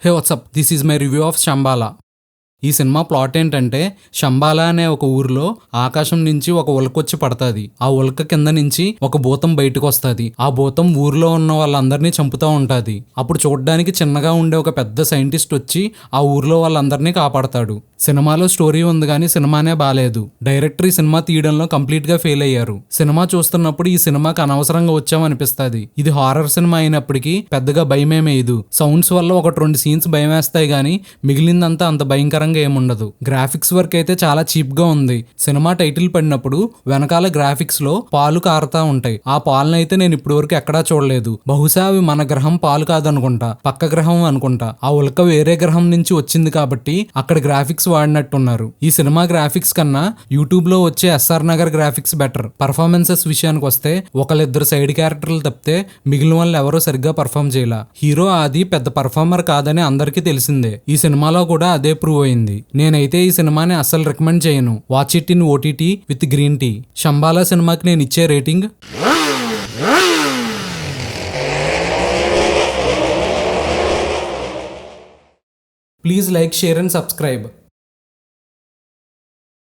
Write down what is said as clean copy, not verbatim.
Hey what's up, this is my review of Shambhala. ఈ cinema plot ఏంటంటే, శంబాలా అనే ఒక ఊరిలో ఆకాశం నుంచి ఒక ఉల్కొచ్చి పడుతుంది. ఆ ఉల్క కింద నుంచి ఒక భూతం బయటకు వస్తుంది. ఆ భూతం ఊరిలో ఉన్న వాళ్ళందరినీ చంపుతూ ఉంటుంది. అప్పుడు చూడడానికి చిన్నగా ఉండే ఒక పెద్ద సైంటిస్ట్ వచ్చి ఆ ఊరిలో వాళ్ళందరినీ కాపాడతాడు. సినిమాలో స్టోరీ ఉంది కానీ సినిమానే బాలేదు. డైరెక్టర్ ఈ సినిమా తీయడంలో కంప్లీట్ గా ఫెయిల్ అయ్యారు. సినిమా చూస్తున్నప్పుడు ఈ సినిమాకి అనవసరంగా వచ్చామనిపిస్తుంది. ఇది హారర్ సినిమా అయినప్పటికీ పెద్దగా భయమేమేయదు. సౌండ్స్ వల్ల 1-2 సీన్స్ భయం వేస్తాయి గానీ మిగిలిందంతా అంత భయంకరంగా ఏముండదు. గ్రాఫిక్స్ వర్క్ అయితే చాలా చీప్ గా ఉంది. సినిమా టైటిల్ పడినప్పుడు వెనకాల గ్రాఫిక్స్ లో పాలు కారుతా ఉంటాయి. ఆ పాలను అయితే నేను ఇప్పటి వరకు ఎక్కడా చూడలేదు. బహుశా అవి మన గ్రహం పాలు కాదనుకుంటా, పక్క గ్రహం అనుకుంటా. ఆ ఉల్క వేరే గ్రహం నుంచి వచ్చింది కాబట్టి అక్కడ గ్రాఫిక్స్ వాడినట్టున్నారు. ఈ సినిమా గ్రాఫిక్స్ కన్నా యూట్యూబ్ లో వచ్చే S R Nagar graphics better. Performances విషయానికి వస్తే ఒకళ్ళిద్దరు సైడ్ క్యారెక్టర్లు తప్పితే మిగిలిన వాళ్ళు ఎవరో సరిగ్గా పర్ఫామ్ చేయాల. హీరో ఆది పెద్ద పర్ఫార్మర్ కాదని అందరికీ తెలిసిందే. ఈ సినిమాలో కూడా అదే ప్రూవ్ అయింది. నేనైతే ఈ సినిమాని అస్సలు రికమెండ్ చేయను. Watch it in OTT with green tea. Shambhala సినిమాకి నేను ఇచ్చే rating please like, share and subscribe.